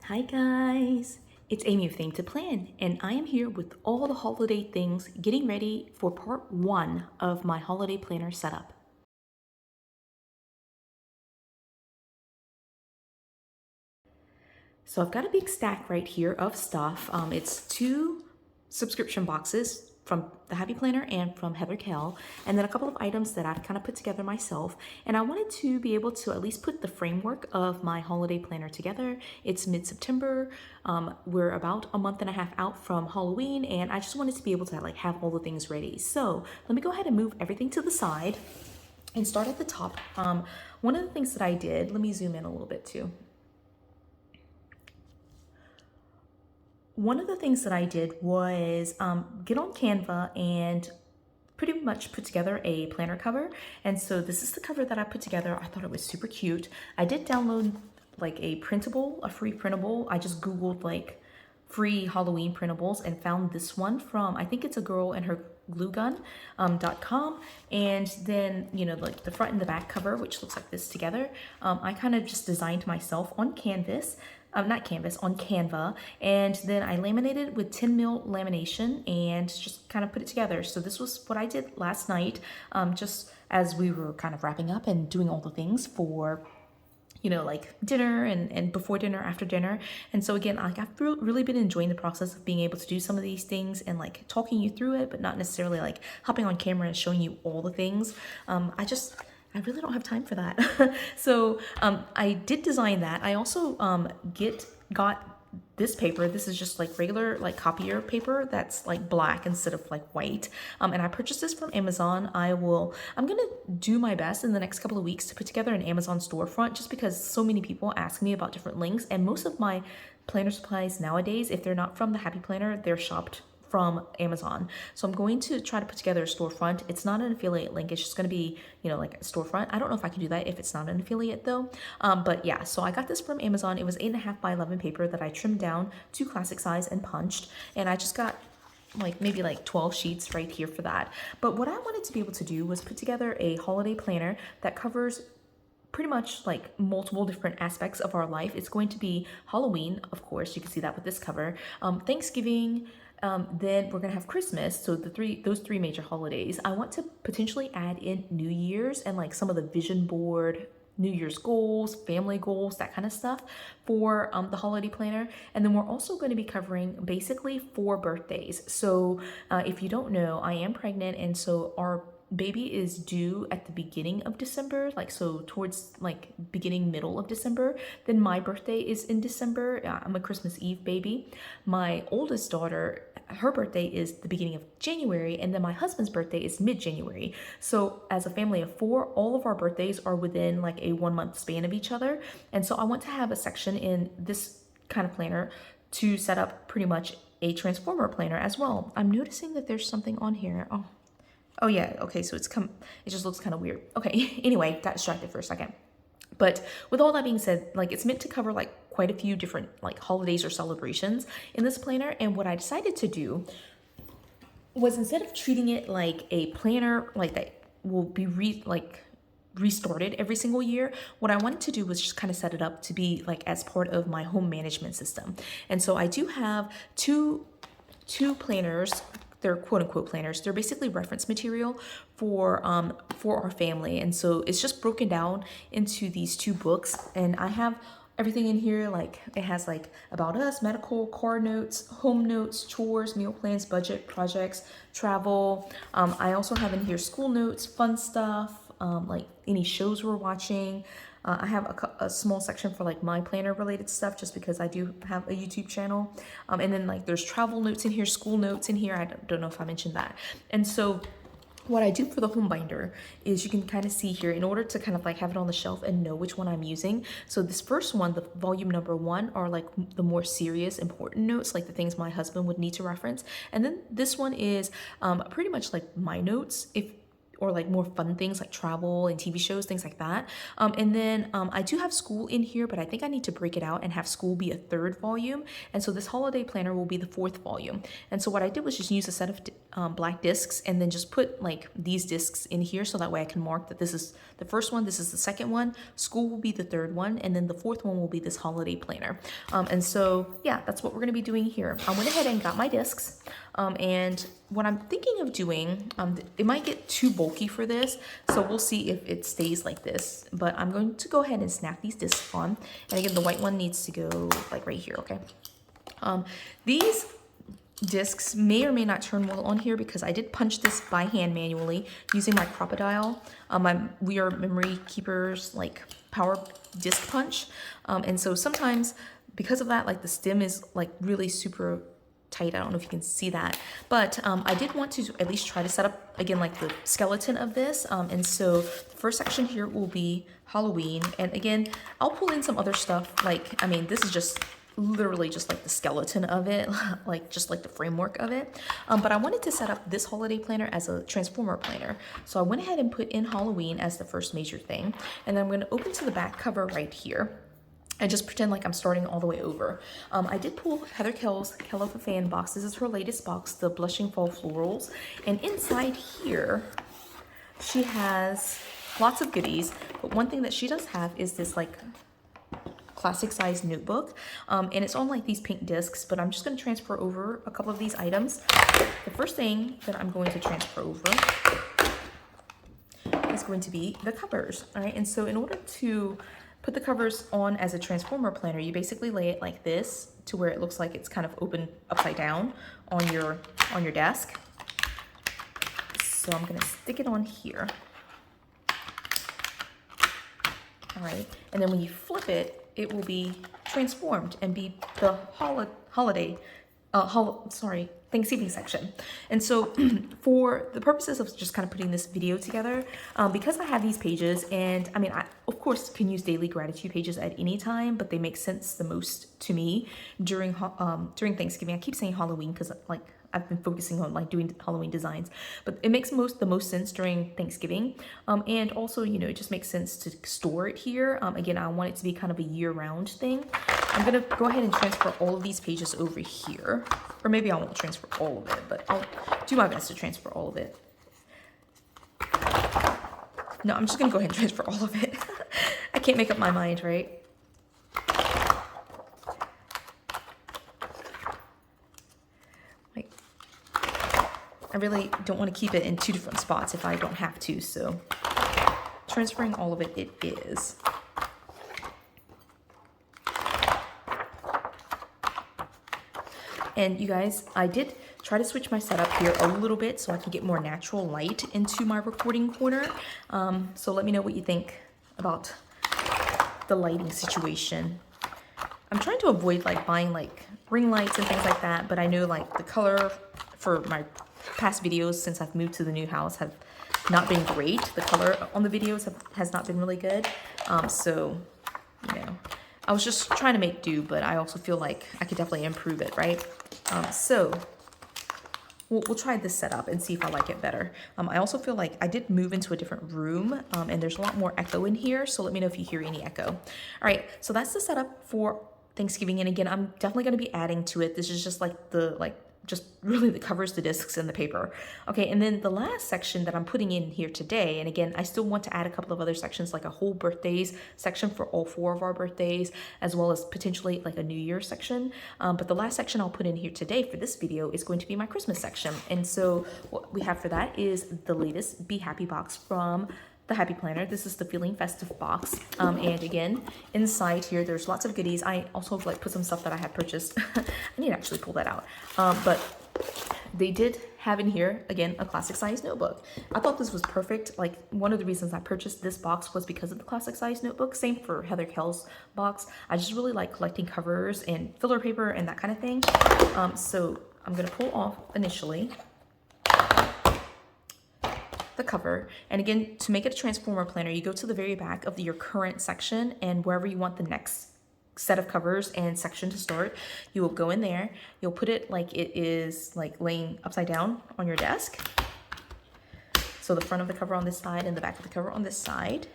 Hi guys, it's Amy of Thing to Plan, and I am here with all the holiday things getting ready for part one of my holiday planner setup. So I've got a big stack right here of stuff. It's two subscription boxes from the Happy Planner and from Heather Kell, and then a couple of items that I've kind of put together myself. And I wanted to be able to at least put the framework of my holiday planner together. It's mid-September. We're about a month and a half out from Halloween, and I just wanted to be able to like have all the things ready. So let me go ahead and move everything to the side and start at the top. One of the things that I did, let me zoom in a little bit too. One of the things that I did was get on Canva and pretty much put together a planner cover. And so this is the cover that I put together. I thought it was super cute. I did download like a free printable. I just Googled like free Halloween printables and found this one from, I think it's a girl and her glue gun.com. And then, you know, like the front and the back cover, which looks like this together, I kind of just designed myself on canvas. Not canvas, on Canva, and then I laminated with 10 mil lamination and just kind of put it together. So this was what I did last night, just as we were kind of wrapping up and doing all the things for, you know, like dinner and before dinner, after dinner. And so again, like I've really been enjoying the process of being able to do some of these things and like talking you through it, but not necessarily like hopping on camera and showing you all the things. I really don't have time for that. So I did design that. I also got this paper. This is just like regular like copier paper that's like black instead of like white. And I purchased this from Amazon. I'm gonna do my best in the next couple of weeks to put together an Amazon storefront, just because so many people ask me about different links, and most of my planner supplies nowadays, if they're not from the Happy Planner, they're shopped from Amazon. So I'm going to try to put together a storefront. It's not an affiliate link. It's just going to be, you know, like a storefront. I don't know if I can do that if it's not an affiliate though. But yeah, so I got this from Amazon. It was 8.5 by 11 paper that I trimmed down to classic size and punched. And I just got like maybe like 12 sheets right here for that. But what I wanted to be able to do was put together a holiday planner that covers pretty much like multiple different aspects of our life. It's going to be Halloween, of course, you can see that with this cover, Thanksgiving, then we're gonna have Christmas. So those three major holidays. I want to potentially add in New Year's and like some of the vision board New Year's goals, family goals, that kind of stuff for the holiday planner. And then we're also going to be covering basically 4 birthdays. So if you don't know, I am pregnant, and so our baby is due at the beginning of December, like so towards like beginning middle of December. Then my birthday is in December. I'm a Christmas Eve baby. My oldest daughter, her birthday is the beginning of January, and then my husband's birthday is mid-January. So as a family of 4, all of our birthdays are within like a 1-month span of each other. And so I want to have a section in this kind of planner to set up pretty much a transformer planner as well. I'm noticing that there's something on here. Oh yeah, okay, so it just looks kind of weird. Okay, anyway, got distracted for a second. But with all that being said, like it's meant to cover like quite a few different like holidays or celebrations in this planner. And what I decided to do was, instead of treating it like a planner like that will be restarted every single year, what I wanted to do was just kind of set it up to be like as part of my home management system. And so I do have two planners. They're quote unquote planners. They're basically reference material for our family. And so it's just broken down into these 2 books, and I have everything in here. Like it has like about us, medical, car notes, home notes, chores, meal plans, budget, projects, travel. I also have in here school notes, fun stuff, like any shows we're watching. I have a small section for like my planner related stuff, just because I do have a YouTube channel. And then like there's travel notes in here, school notes in here. I don't know if I mentioned that. And so what I do for the home binder is, you can kind of see here, in order to kind of like have it on the shelf and know which one I'm using. So this first one, the volume number 1, are like the more serious, important notes, like the things my husband would need to reference. And then this one is pretty much like my notes. or like more fun things like travel and TV shows, things like that. And then I do have school in here, but I think I need to break it out and have school be a third volume. And so this holiday planner will be the fourth volume. And so what I did was just use a set of black discs and then just put like these discs in here so that way I can mark that this is the first one, this is the second one, school will be the third one, and then the fourth one will be this holiday planner. And so yeah, that's what we're gonna be doing here. I went ahead and got my discs. And what I'm thinking of doing, it might get too bulky for this, so we'll see if it stays like this. But I'm going to go ahead and snap these discs on. And again, the white one needs to go like right here, okay? These discs may or may not turn well on here because I did punch this by hand manually using my Crop-A-Dile, my We Are Memory Keepers like power disc punch. And so sometimes because of that, like the stem is like really super tight. I don't know if you can see that, but I did want to at least try to set up again like the skeleton of this. And so the first section here will be Halloween, and again I'll pull in some other stuff, like I mean this is just literally just like the skeleton of it, like just like the framework of it. But I wanted to set up this holiday planner as a transformer planner, so I went ahead and put in Halloween as the first major thing, and then I'm going to open to the back cover right here and just pretend like I'm starting all the way over. I did pull Heather Kell's Kell of a Fan box. This is her latest box, the Blushing Fall Florals. And inside here, she has lots of goodies. But one thing that she does have is this like classic size notebook. And it's on like these pink discs, but I'm just gonna transfer over a couple of these items. The first thing that I'm going to transfer over is going to be the covers, all right? And so in order to put the covers on as a transformer planner, you basically lay it like this to where it looks like it's kind of open upside down on your desk. So I'm gonna stick it on here. All right, and then when you flip it, it will be transformed and be the Thanksgiving section. And so for the purposes of just kind of putting this video together, because I have these pages, and I mean, I of course can use daily gratitude pages at any time, but they make sense the most to me during Thanksgiving. I keep saying Halloween because like I've been focusing on like doing Halloween designs, but it makes the most sense during Thanksgiving. And also, you know, it just makes sense to store it here. Again, I want it to be kind of a year-round thing. I'm gonna go ahead and transfer all of these pages over here, or maybe I won't transfer all of it, but I'll do my best to transfer all of it. No, I'm just gonna go ahead and transfer all of it. I can't make up my mind, right? I really don't want to keep it in two different spots if I don't have to, so transferring all of it, it is. And you guys, I did try to switch my setup here a little bit so I can get more natural light into my recording corner. So let me know what you think about the lighting situation. I'm trying to avoid like buying like ring lights and things like that, but I know like the color for my past videos since I've moved to the new house have not been great. The color on the videos has not been really good. So, you know, I was just trying to make do, but I also feel like I could definitely improve it, right? So we'll try this setup and see if I like it better. I also feel like I did move into a different room, and there's a lot more echo in here, so let me know if you hear any echo. All right, so that's the setup for Thanksgiving, and again, I'm definitely going to be adding to it. This is just like just really the covers, the discs, and the paper. Okay, and then the last section that I'm putting in here today, and again, I still want to add a couple of other sections, like a whole birthdays section for all 4 of our birthdays, as well as potentially like a New Year section. But the last section I'll put in here today for this video is going to be my Christmas section. And so what we have for that is the latest Be Happy box from the Happy Planner. This is the Feeling Festive box. And again, inside here, there's lots of goodies. I also like put some stuff that I had purchased. I need to actually pull that out. But they did have in here, again, a classic size notebook. I thought this was perfect. Like one of the reasons I purchased this box was because of the classic size notebook. Same for Heather Kell's box. I just really like collecting covers and filler paper and that kind of thing. So I'm gonna pull off initially the cover. And again, to make it a transformer planner, you go to the very back of your current section, and wherever you want the next set of covers and section to start, you will go in there, you'll put it like it is like laying upside down on your desk. So the front of the cover on this side and the back of the cover on this side.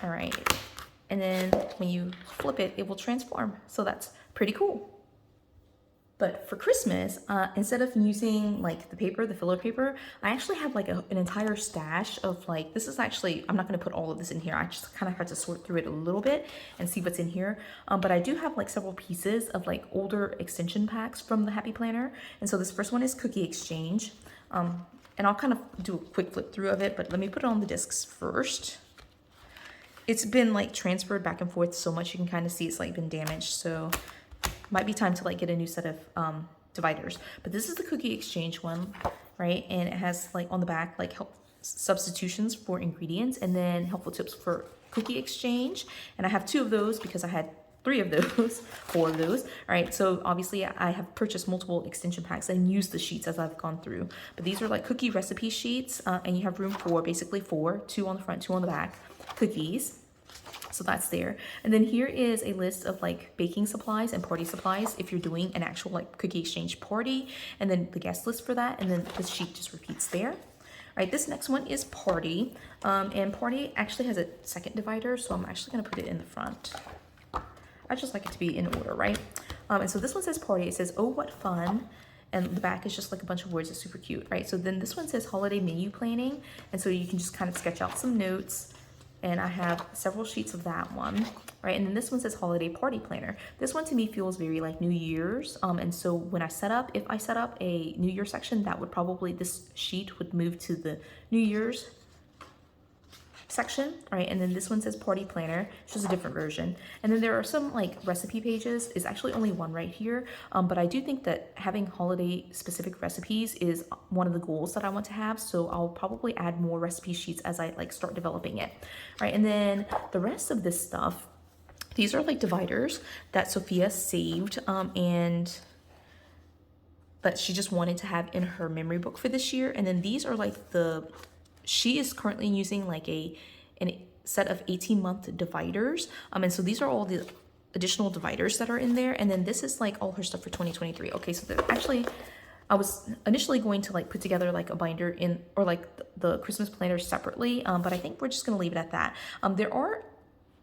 All right. And then when you flip it, it will transform. So that's pretty cool. But for Christmas, instead of using like the paper, the filler paper, I actually have like an entire stash of like, this is actually, I'm not gonna put all of this in here. I just kind of had to sort through it a little bit and see what's in here. But I do have like several pieces of like older extension packs from the Happy Planner. And so this first one is Cookie Exchange. And I'll kind of do a quick flip through of it, but let me put it on the discs first. It's been like transferred back and forth so much, you can kind of see it's like been damaged. So might be time to like get a new set of dividers. But this is the Cookie Exchange one, right? And it has like on the back like substitutions for ingredients and then helpful tips for cookie exchange. And I have 2 of those because I had 3 of those, 4 of those. All right, so obviously I have purchased multiple extension packs and used the sheets as I've gone through. But these are like cookie recipe sheets, and you have room for basically 4, 2 on the front, 2 on the back, cookies. So that's there. And then here is a list of like baking supplies and party supplies if you're doing an actual like cookie exchange party, and then the guest list for that. And then this sheet just repeats there. All right, this next one is party. And party actually has a second divider, so I'm actually gonna put it in the front. I just like it to be in order, right? And so this one says party. It says, oh, what fun. And the back is just like a bunch of words. It's super cute, right? So then this one says holiday menu planning. And so you can just kind of sketch out some notes. And I have several sheets of that one, right? And then this one says holiday party planner. This one to me feels very like New Year's. And so when I set up, if I set up a New Year section, that would probably, this sheet would move to the New Year's section, right? And then this one says party planner, it's just a different version. And then there are some like recipe pages. Is actually only one right here, but I do think that having holiday specific recipes is one of the goals that I want to have, so I'll probably add more recipe sheets as I like start developing it, right? And then the rest of this stuff, these are like dividers that Sophia saved and that she just wanted to have in her memory book for this year. And then these are like she is currently using like a set of 18-month dividers. And so these are all the additional dividers that are in there. And then this is like all her stuff for 2023. Okay, so actually, I was initially going to like put together like a binder in, or like the Christmas planner separately, but I think we're just gonna leave it at that. There are,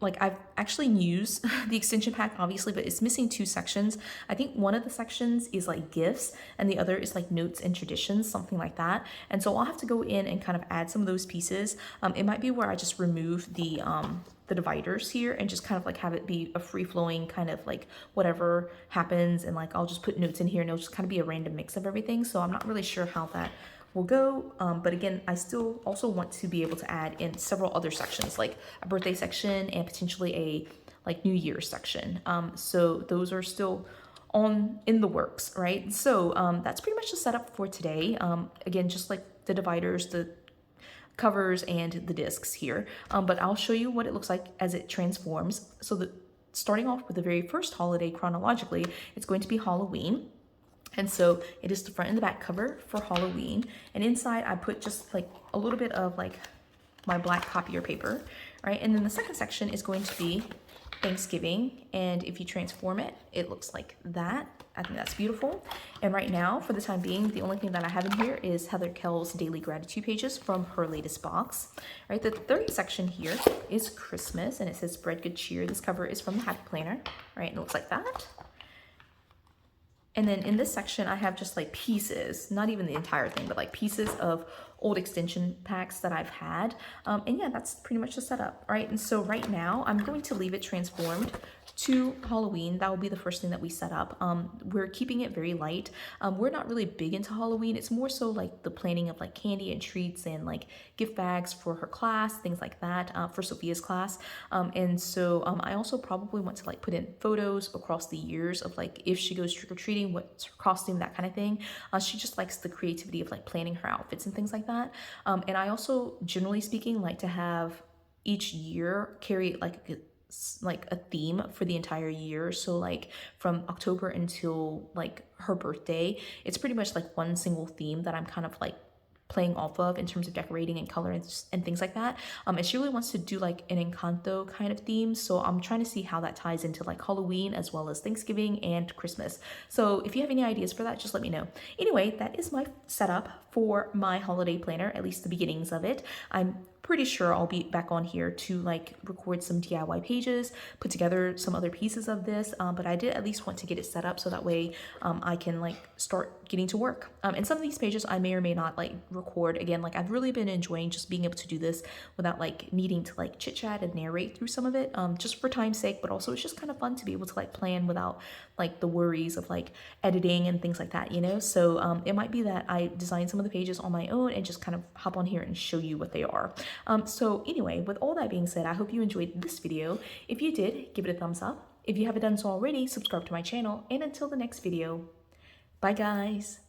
like I've actually used the extension pack obviously, but it's missing 2 sections. I think one of the sections is like gifts and the other is like notes and traditions, something like that. And so I'll have to go in and kind of add some of those pieces. It might be where I just remove the dividers here and just kind of like have it be a free-flowing kind of like whatever happens, and like I'll just put notes in here and it'll just kind of be a random mix of everything. So I'm not really sure how that will go, but again, I still also want to be able to add in several other sections, like a birthday section and potentially a like New Year's section. So those are still in the works, right? So that's pretty much the setup for today. Again, just like the dividers, the covers, and the discs here, but I'll show you what it looks like as it transforms. So starting off with the very first holiday chronologically, it's going to be Halloween. And so it is the front and the back cover for Halloween. And inside I put just like a little bit of like my black copier paper, right? And then the second section is going to be Thanksgiving. And if you transform it, it looks like that. I think that's beautiful. And right now, for the time being, the only thing that I have in here is Heather Kell's daily gratitude pages from her latest box, right? The third section here is Christmas, and it says Spread Good Cheer. This cover is from the Happy Planner, right? And it looks like that. And then in this section, I have just like pieces, not even the entire thing, but like pieces of old extension packs that I've had. And yeah, that's pretty much the setup, right? And so right now I'm going to leave it transformed to Halloween. That will be the first thing that we set up. We're keeping it very light. We're not really big into Halloween. It's more so like the planning of like candy and treats and like gift bags for her class, things like that, for Sophia's class. And so I also probably want to like put in photos across the years of like if she goes trick-or-treating, what's her costume, that kind of thing. She just likes the creativity of like planning her outfits and things like that. And I also, generally speaking, like to have each year carry like a theme for the entire year. So like from October until like her birthday, it's pretty much like one single theme that I'm kind of like playing off of in terms of decorating and color and things like that. And she really wants to do like an Encanto kind of theme. So I'm trying to see how that ties into like Halloween as well as Thanksgiving and Christmas. So if you have any ideas for that, just let me know. Anyway, that is my setup for my holiday planner, at least the beginnings of it. I'm pretty sure I'll be back on here to like record some DIY pages, put together some other pieces of this, but I did at least want to get it set up so that way I can like start getting to work. And some of these pages I may or may not like record again. Like I've really been enjoying just being able to do this without like needing to like chit chat and narrate through some of it, just for time's sake, but also it's just kind of fun to be able to like plan without like the worries of like editing and things like that, you know? So it might be that I design some of the pages on my own and just kind of hop on here and show you what they are. So anyway, with all that being said, I hope you enjoyed this video. If you did, give it a thumbs up. If you haven't done so already, subscribe to my channel. And until the next video, bye guys.